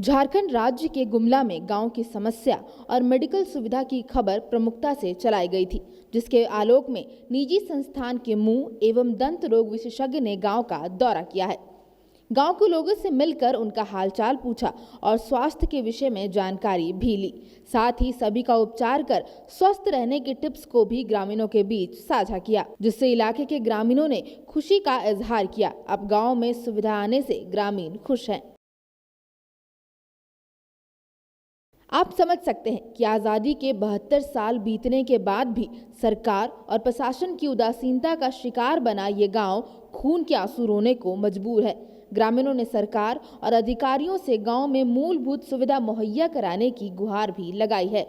झारखंड राज्य के गुमला में गांव की समस्या और मेडिकल सुविधा की खबर प्रमुखता से चलाई गई थी, जिसके आलोक में निजी संस्थान के मुंह एवं दंत रोग विशेषज्ञ ने गांव का दौरा किया है। गांव के लोगों से मिलकर उनका हालचाल पूछा और स्वास्थ्य के विषय में जानकारी भी ली। साथ ही सभी का उपचार कर स्वस्थ रहने के टिप्स को भी ग्रामीणों के बीच साझा किया, जिससे इलाके के ग्रामीणों ने खुशी का इजहार किया। अब गाँव में सुविधा आने से ग्रामीण खुश हैं। आप समझ सकते हैं कि आज़ादी के 72 साल बीतने के बाद भी सरकार और प्रशासन की उदासीनता का शिकार बना ये गांव खून के आंसू रोने को मजबूर है। ग्रामीणों ने सरकार और अधिकारियों से गांव में मूलभूत सुविधा मुहैया कराने की गुहार भी लगाई है,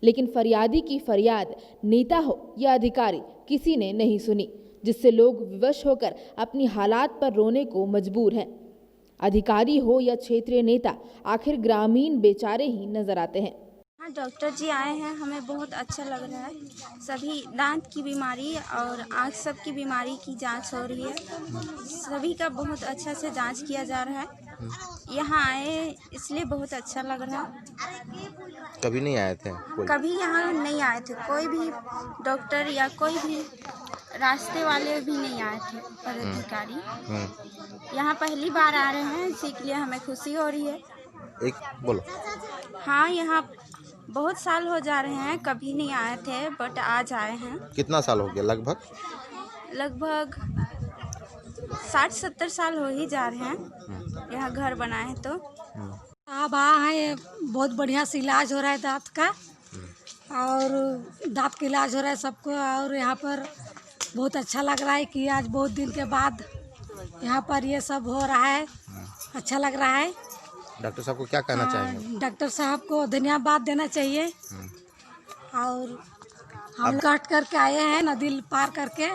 लेकिन फरियादी की फरियाद नेता हो या अधिकारी किसी ने नहीं सुनी, जिससे लोग विवश होकर अपनी हालात पर रोने को मजबूर हैं। अधिकारी हो या क्षेत्रीय नेता, आखिर ग्रामीण बेचारे ही नजर आते हैं। हाँ, डॉक्टर जी आए हैं, हमें बहुत अच्छा लग रहा है। सभी दांत की बीमारी और आँख सब की बीमारी की जांच हो रही है। सभी का बहुत अच्छा से जांच किया जा रहा है। यहाँ आए इसलिए बहुत अच्छा लग रहा है। कभी नहीं आए थे कभी यहाँ नहीं आए थे, कोई भी डॉक्टर या कोई भी रास्ते वाले भी नहीं आए थे पदाधिकारी। यहाँ पहली बार आ रहे हैं, इसीलिए हमें खुशी हो रही है। एक बोलो। हाँ, यहाँ बहुत साल हो जा रहे हैं, कभी नहीं आए थे, बट आज आए हैं। कितना साल हो गया? लगभग 60-70 साल हो ही जा रहे हैं यहाँ घर बनाए हैं। तो अब आए हैं, बहुत बढ़िया से इलाज हो रहा है दांत का, और दांत का इलाज हो रहा है सबको। और यहाँ पर बहुत अच्छा लग रहा है कि आज बहुत दिन के बाद यहाँ पर ये सब हो रहा है, अच्छा लग रहा है। डॉक्टर साहब को क्या कहना चाहेंगे? डॉक्टर साहब को धन्यवाद देना चाहिए। और हम कट करके आए हैं, नदी पार करके।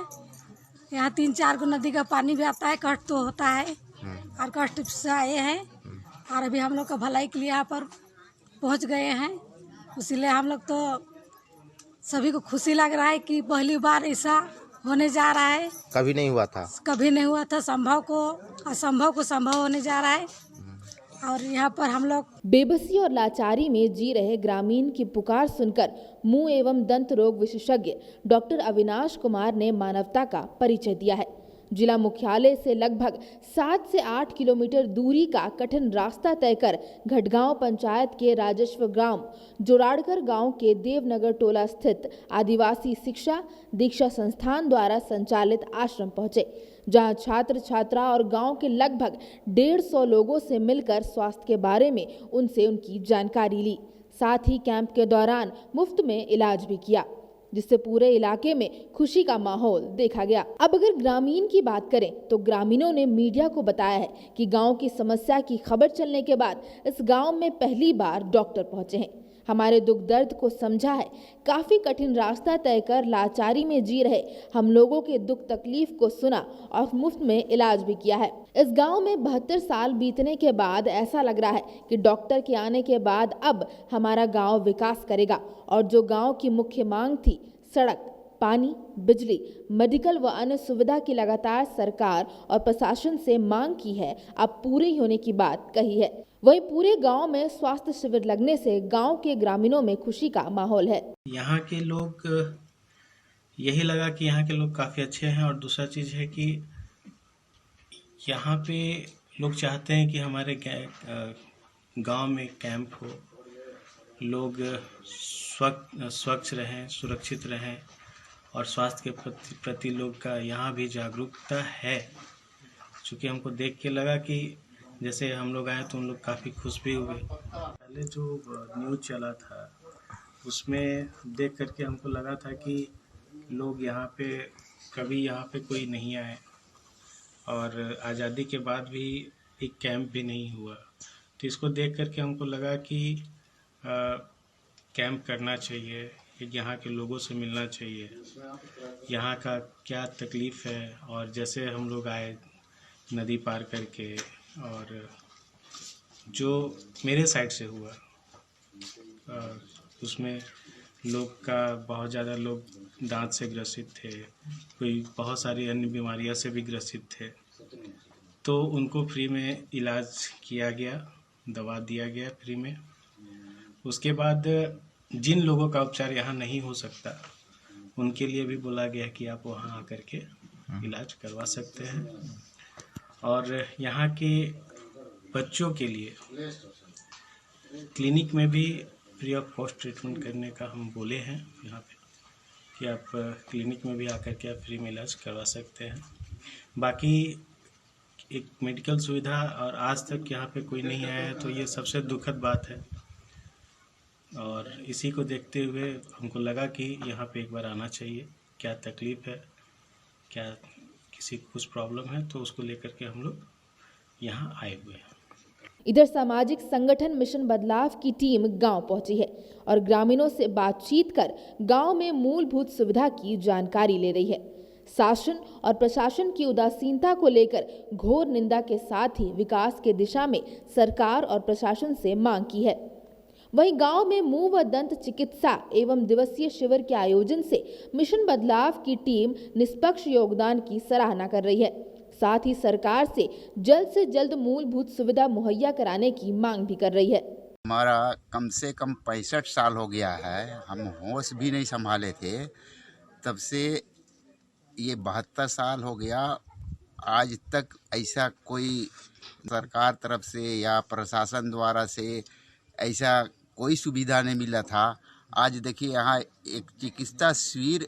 यहाँ 3-4 गो नदी का पानी भी आता है, कट तो होता है, और कष्ट से आए हैं। और अभी हम लोग का भलाई के लिए यहाँ पर पहुँच गए हैं, इसीलिए हम लोग तो सभी को खुशी लग रहा है कि पहली बार ऐसा होने जा रहा है। कभी नहीं हुआ था। संभव को असंभव को संभव होने जा रहा है। और यहाँ पर हम लोग बेबसी और लाचारी में जी रहे ग्रामीण की पुकार सुनकर मुंह एवं दंत रोग विशेषज्ञ डॉक्टर अविनाश कुमार ने मानवता का परिचय दिया है। जिला मुख्यालय से लगभग 7 से 8 किलोमीटर दूरी का कठिन रास्ता तय कर घटगांव पंचायत के राजस्व ग्राम जोराड़कर गांव के देवनगर टोला स्थित आदिवासी शिक्षा दीक्षा संस्थान द्वारा संचालित आश्रम पहुंचे, जहां छात्र छात्रा और गांव के लगभग 150 लोगों से मिलकर स्वास्थ्य के बारे में उनसे उनकी जानकारी ली। साथ ही कैंप के दौरान मुफ्त में इलाज भी किया, जिससे पूरे इलाके में खुशी का माहौल देखा गया। अब अगर ग्रामीण की बात करें तो ग्रामीणों ने मीडिया को बताया है कि गांव की समस्या की खबर चलने के बाद इस गांव में पहली बार डॉक्टर पहुंचे हैं, हमारे दुख दर्द को समझा है। काफी कठिन रास्ता तय कर लाचारी में जी रहे हम लोगों के दुख तकलीफ को सुना और मुफ्त में इलाज भी किया है। इस गांव में 72 साल बीतने के बाद ऐसा लग रहा है कि डॉक्टर के आने के बाद अब हमारा गांव विकास करेगा, और जो गांव की मुख्य मांग थी सड़क, पानी, बिजली, मेडिकल व अन्य सुविधा की लगातार सरकार और प्रशासन से मांग की है, अब पूरी होने की बात कही है। वहीं पूरे गांव में स्वास्थ्य शिविर लगने से गांव के ग्रामीणों में खुशी का माहौल है। यहाँ के लोग, यही लगा कि यहाँ के लोग काफ़ी अच्छे हैं। और दूसरा चीज़ है कि यहाँ पे लोग चाहते हैं कि हमारे गांव में कैंप हो, लोग स्वच्छ रहें, सुरक्षित रहें, और स्वास्थ्य के प्रति लोग का यहाँ भी जागरूकता है। चूँकि हमको देख के लगा कि जैसे हम लोग आए तो उन लोग काफ़ी खुश भी हुए। पहले जो न्यूज़ चला था उसमें देख करके हमको लगा था कि लोग यहाँ पे कभी यहाँ पे कोई नहीं आए, और आज़ादी के बाद भी एक कैंप भी नहीं हुआ। तो इसको देख करके हमको लगा कि कैंप करना चाहिए, यहाँ के लोगों से मिलना चाहिए, यहाँ का क्या तकलीफ़ है। और जैसे हम लोग आए नदी पार करके, और जो मेरे साइड से हुआ उसमें लोग का बहुत ज़्यादा लोग दांत से ग्रसित थे, कोई बहुत सारी अन्य बीमारियों से भी ग्रसित थे, तो उनको फ्री में इलाज किया गया। दवा दिया गया फ्री में। उसके बाद जिन लोगों का उपचार यहाँ नहीं हो सकता उनके लिए भी बोला गया कि आप वहाँ आकर के इलाज करवा सकते हैं। और यहाँ के बच्चों के लिए क्लिनिक में भी फ्री ऑफ कॉस्ट ट्रीटमेंट करने का हम बोले हैं यहाँ पे कि आप क्लिनिक में भी आकर के आप फ्री में इलाज करवा सकते हैं। बाकी एक मेडिकल सुविधा और आज तक यहाँ पे कोई नहीं आया है, तो ये सबसे दुखद बात है। और इसी को देखते हुए हमको लगा कि यहाँ पे एक बार आना चाहिए। क्या तकलीफ़ है, क्या किसी को कुछ प्रॉब्लम है, तो उसको लेकर के हम लोग यहाँ आए हुए हैं। इधर सामाजिक संगठन मिशन बदलाव की टीम गांव पहुंची है और ग्रामीणों से बातचीत कर गांव में मूलभूत सुविधा की जानकारी ले रही है। शासन और प्रशासन की उदासीनता को लेकर घोर निंदा के साथ ही विकास के दिशा में सरकार और प्रशासन से मांग की है। वहीं गांव में मुंह व दंत चिकित्सा एवं दिवसीय शिविर के आयोजन से मिशन बदलाव की टीम निष्पक्ष योगदान की सराहना कर रही है। साथ ही सरकार से जल्द मूलभूत सुविधा मुहैया कराने की मांग भी कर रही है। हमारा कम से कम 65 साल हो गया है, हम होश भी नहीं संभाले थे तब से ये 72 साल हो गया। आज तक ऐसा कोई सरकार तरफ से या प्रशासन द्वारा से ऐसा कोई सुविधा नहीं मिला था। आज देखिए यहाँ एक चिकित्सा शिविर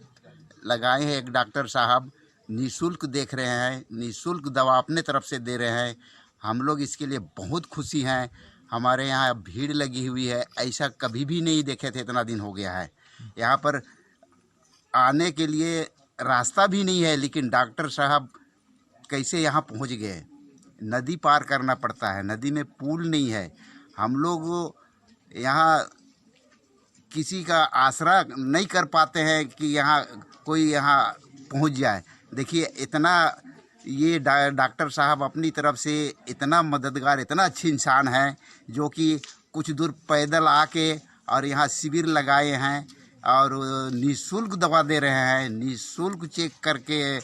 लगाए हैं, एक डॉक्टर साहब निःशुल्क देख रहे हैं, निःशुल्क दवा अपने तरफ से दे रहे हैं। हम लोग इसके लिए बहुत खुशी हैं। हमारे यहाँ भीड़ लगी हुई है, ऐसा कभी भी नहीं देखे थे, इतना दिन हो गया है। यहाँ पर आने के लिए रास्ता भी नहीं है, लेकिन डॉक्टर साहब कैसे यहाँ पहुँच गए। नदी पार करना पड़ता है, नदी में पुल नहीं है। हम लोग यहाँ किसी का आसरा नहीं कर पाते हैं कि यहाँ कोई यहाँ पहुँच जाए। देखिए इतना ये डॉक्टर साहब अपनी तरफ से इतना मददगार, इतना अच्छे इंसान हैं जो कि कुछ दूर पैदल आके और यहाँ शिविर लगाए हैं और निःशुल्क दवा दे रहे हैं, निःशुल्क चेक करके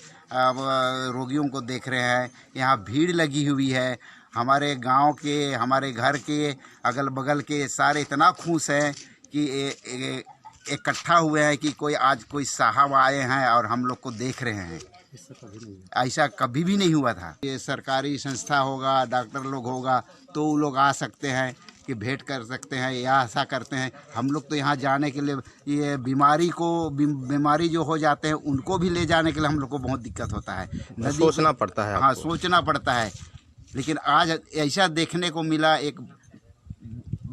रोगियों को देख रहे हैं। यहाँ भीड़ लगी हुई है। हमारे गांव के, हमारे घर के अगल बगल के सारे इतना खुश हैं कि इकट्ठा हुए हैं कि कोई साहब आए हैं और हम लोग को देख रहे हैं। ऐसा कभी भी नहीं हुआ था। ये सरकारी संस्था होगा, डॉक्टर लोग होगा तो वो लोग आ सकते हैं कि भेंट कर सकते हैं या ऐसा करते हैं। हम लोग तो यहाँ जाने के लिए ये बीमारी जो हो जाते हैं उनको भी ले जाने के लिए हम लोग को बहुत दिक्कत होता है। सोचना पड़ता है। हाँ, सोचना पड़ता है। लेकिन आज ऐसा देखने को मिला। एक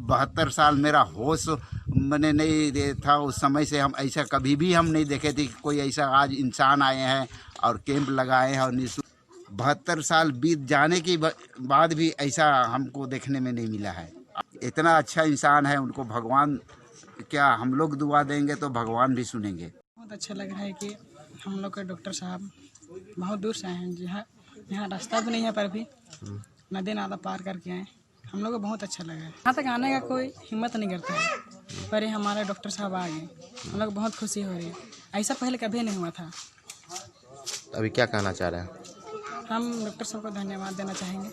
72 साल मेरा होश मैंने नहीं था उस समय से, हम ऐसा कभी भी हम नहीं देखे थे कि कोई ऐसा आज इंसान आए हैं और कैंप लगाए हैं और 72 साल बीत जाने के बाद भी ऐसा हमको देखने में नहीं मिला है। इतना अच्छा इंसान है, उनको भगवान, क्या हम लोग दुआ देंगे तो भगवान भी सुनेंगे। बहुत अच्छा लग रहा है कि हम लोग के डॉक्टर साहब बहुत दूर से आए हैं, यहाँ रास्ता भी नहीं है पर भी नदी नाला पार करके आए। हम लोग को बहुत अच्छा लगा है। यहाँ तक आने का कोई हिम्मत नहीं करता है, पर हमारे डॉक्टर साहब आ गए, हम लोग बहुत खुशी हो रही है। ऐसा पहले कभी नहीं हुआ था। अभी क्या कहना चाह रहे हैं? हम डॉक्टर साहब को धन्यवाद देना चाहेंगे।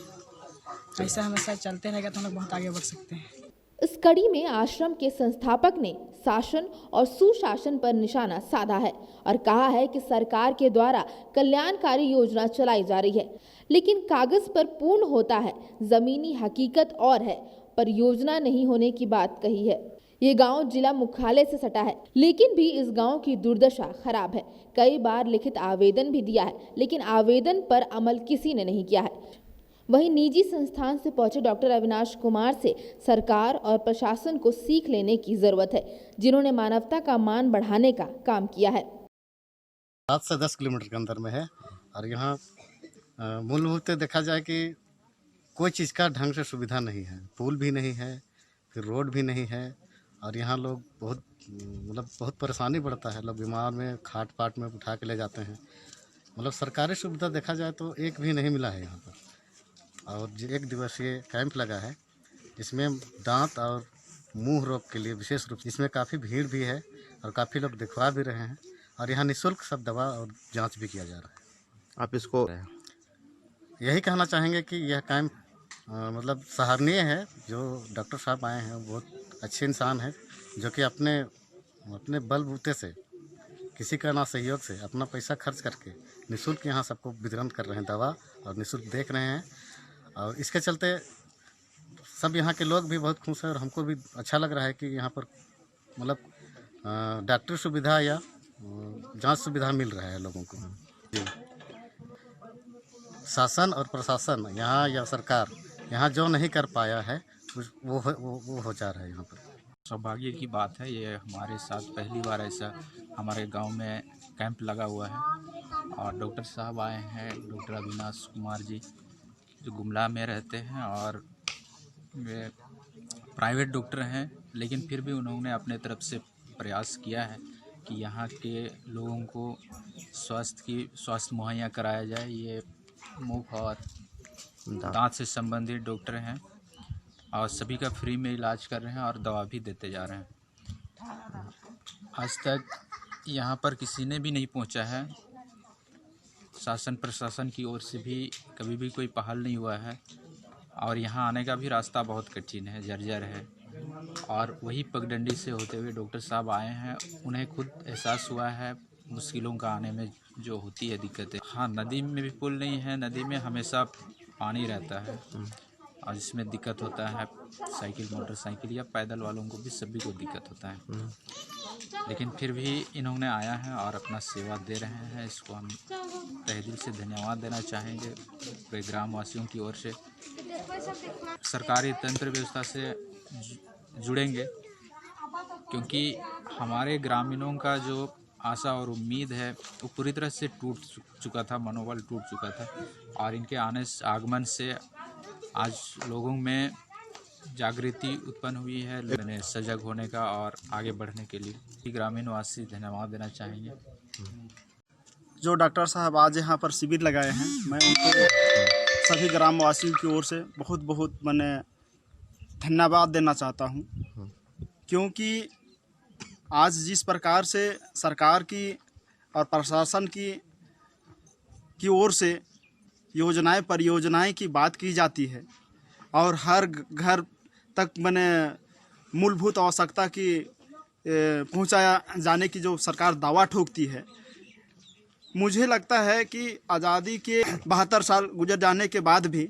ऐसा हमेशा चलते रहेगा तो हम लोग बहुत आगे बढ़ सकते हैं। इस कड़ी में आश्रम के संस्थापक ने शासन और सुशासन पर निशाना साधा है और कहा है कि सरकार के द्वारा कल्याणकारी योजना चलाई जा रही है, लेकिन कागज पर पूर्ण होता है, जमीनी हकीकत और है, पर योजना नहीं होने की बात कही है। ये गांव जिला मुख्यालय से सटा है, लेकिन भी इस गांव की दुर्दशा खराब है। कई बार लिखित आवेदन भी दिया है, लेकिन आवेदन पर अमल किसी ने नहीं किया है। वहीं निजी संस्थान से पहुंचे डॉक्टर अविनाश कुमार से सरकार और प्रशासन को सीख लेने की जरूरत है, जिन्होंने मानवता का मान बढ़ाने का काम किया है। 7 से 10 किलोमीटर के अंदर में है और यहाँ मूलभूत देखा जाए कि कोई चीज़ का ढंग से सुविधा नहीं है। पुल भी नहीं है, फिर रोड भी नहीं है और यहाँ लोग बहुत परेशानी बढ़ता है। लोग बीमार में खाट पाट में उठा के ले जाते हैं। मतलब सरकारी सुविधा देखा जाए तो एक भी नहीं मिला है यहाँ पर। और 1 दिवसीय कैंप लगा है, इसमें दांत और मुंह रोग के लिए विशेष रूप से, इसमें काफ़ी भीड़ भी है और काफ़ी लोग दिखवा भी रहे हैं और यहाँ निःशुल्क सब दवा और जांच भी किया जा रहा है। आप इसको यही कहना चाहेंगे कि यह कैंप मतलब सराहनीय है। जो डॉक्टर साहब आए हैं वो बहुत अच्छे इंसान हैं, जो कि अपने अपने बलबूते से, किसी का ना सहयोग से, अपना पैसा खर्च करके निःशुल्क यहाँ सबको वितरण कर रहे हैं दवा, और निःशुल्क देख रहे हैं। और इसके चलते सब यहाँ के लोग भी बहुत खुश हैं, और हमको भी अच्छा लग रहा है कि यहाँ पर मतलब डॉक्टर सुविधा या जांच सुविधा मिल रहा है लोगों को। जी, शासन और प्रशासन यहाँ या सरकार यहाँ जो नहीं कर पाया है वो हो जा रहा है यहाँ पर। सौभाग्य की बात है, ये हमारे साथ पहली बार ऐसा हमारे गांव में कैंप लगा हुआ है और डॉक्टर साहब आए हैं, डॉक्टर अविनाश कुमार जी, जो गुमला में रहते हैं और वे प्राइवेट डॉक्टर हैं, लेकिन फिर भी उन्होंने अपने तरफ से प्रयास किया है कि यहाँ के लोगों को स्वास्थ्य मुहैया कराया जाए। ये मुँह और दांत से संबंधित डॉक्टर हैं और सभी का फ्री में इलाज कर रहे हैं और दवा भी देते जा रहे हैं। आज तक यहाँ पर किसी ने भी नहीं पहुँचा है, शासन प्रशासन की ओर से भी कभी भी कोई पहल नहीं हुआ है और यहाँ आने का भी रास्ता बहुत कठिन है, जर्जर है। और वही पगडंडी से होते हुए डॉक्टर साहब आए हैं, उन्हें खुद एहसास हुआ है मुश्किलों का आने में जो होती है दिक्कतें। हाँ, नदी में भी पुल नहीं है, नदी में हमेशा पानी रहता है और इसमें दिक्कत होता है साइकिल, मोटरसाइकिल या पैदल वालों को भी, सभी को दिक्कत होता है। लेकिन फिर भी इन्होंने आया है और अपना सेवा दे रहे हैं, इसको हम तहे दिल से धन्यवाद देना चाहेंगे पूरे ग्रामवासियों की ओर से। सरकारी तंत्र व्यवस्था से जुड़ेंगे क्योंकि हमारे ग्रामीणों का जो आशा और उम्मीद है वो पूरी तरह से टूट चुका था, मनोबल टूट चुका था और इनके आगमन से आज लोगों में जागृति उत्पन्न हुई है, लोगों सजग होने का और आगे बढ़ने के लिए ग्रामीण वासी धन्यवाद देना चाहेंगे। जो डॉक्टर साहब आज यहाँ पर शिविर लगाए हैं, मैं उनको सभी ग्रामवासियों की ओर से बहुत बहुत मैंने धन्यवाद देना चाहता हूँ, क्योंकि आज जिस प्रकार से सरकार की और प्रशासन की ओर से योजनाएं परियोजनाएं की बात की जाती है और हर घर तक मैंने मूलभूत आवश्यकता की पहुंचाया जाने की जो सरकार दावा ठोकती है, मुझे लगता है कि आज़ादी के 72 साल गुजर जाने के बाद भी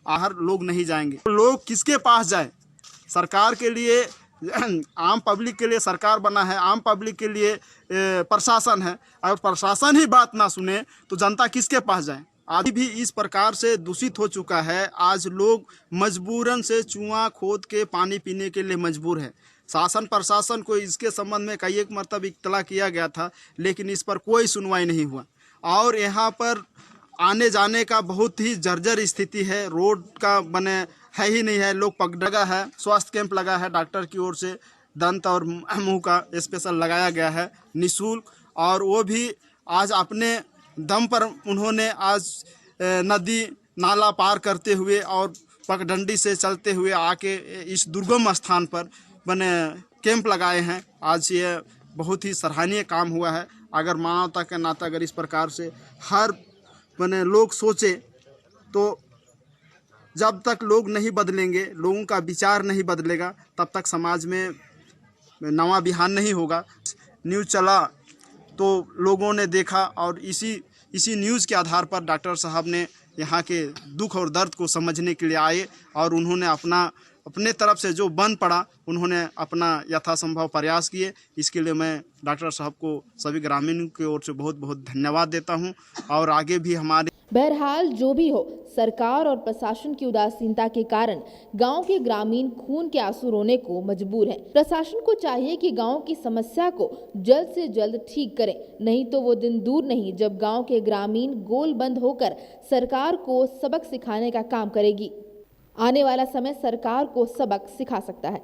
आहर लोग नहीं जाएंगे। लोग किसके पास जाए? सरकार के लिए, आम पब्लिक के लिए सरकार बना है, आम पब्लिक के लिए प्रशासन है। अगर प्रशासन ही बात ना सुने तो जनता किसके पास जाए? आज भी इस प्रकार से दूषित हो चुका है। आज लोग मजबूरन से कुआं खोद के पानी पीने के लिए मजबूर है। शासन प्रशासन को इसके संबंध में कई एक मरतब इत्तला किया गया था, लेकिन इस पर कोई सुनवाई नहीं हुआ और यहाँ पर आने जाने का बहुत ही जर्जर स्थिति है। रोड का बने है ही नहीं है। लोग पगडगा है, स्वास्थ्य कैंप लगा है डॉक्टर की ओर से, दंत और मुंह का स्पेशल लगाया गया है निःशुल्क, और वो भी आज अपने दम पर उन्होंने आज नदी नाला पार करते हुए और पगडंडी से चलते हुए आके इस दुर्गम स्थान पर बने कैंप लगाए हैं। आज ये बहुत ही सराहनीय काम हुआ है। अगर मानवता के नाते अगर इस प्रकार से हर बने लोग सोचे तो जब तक लोग नहीं बदलेंगे, लोगों का विचार नहीं बदलेगा, तब तक समाज में नवा बिहान नहीं होगा। न्यूज़ चला तो लोगों ने देखा और इसी न्यूज़ के आधार पर डॉक्टर साहब ने यहाँ के दुख और दर्द को समझने के लिए आए और उन्होंने अपने तरफ से जो बन पड़ा उन्होंने अपना यथासंभव प्रयास किए। इसके लिए मैं डॉक्टर साहब को सभी ग्रामीणों की ओर से बहुत बहुत धन्यवाद देता हूँ और आगे भी हमारे। बहरहाल जो भी हो, सरकार और प्रशासन की उदासीनता के कारण गांव के ग्रामीण खून के आंसू रोने को मजबूर हैं। प्रशासन को चाहिए कि गांव की समस्या को जल्द से जल्द ठीक करें, नहीं तो वो दिन दूर नहीं जब गांव के ग्रामीण गोल बंद होकर सरकार को सबक सिखाने का काम करेगी। आने वाला समय सरकार को सबक सिखा सकता है।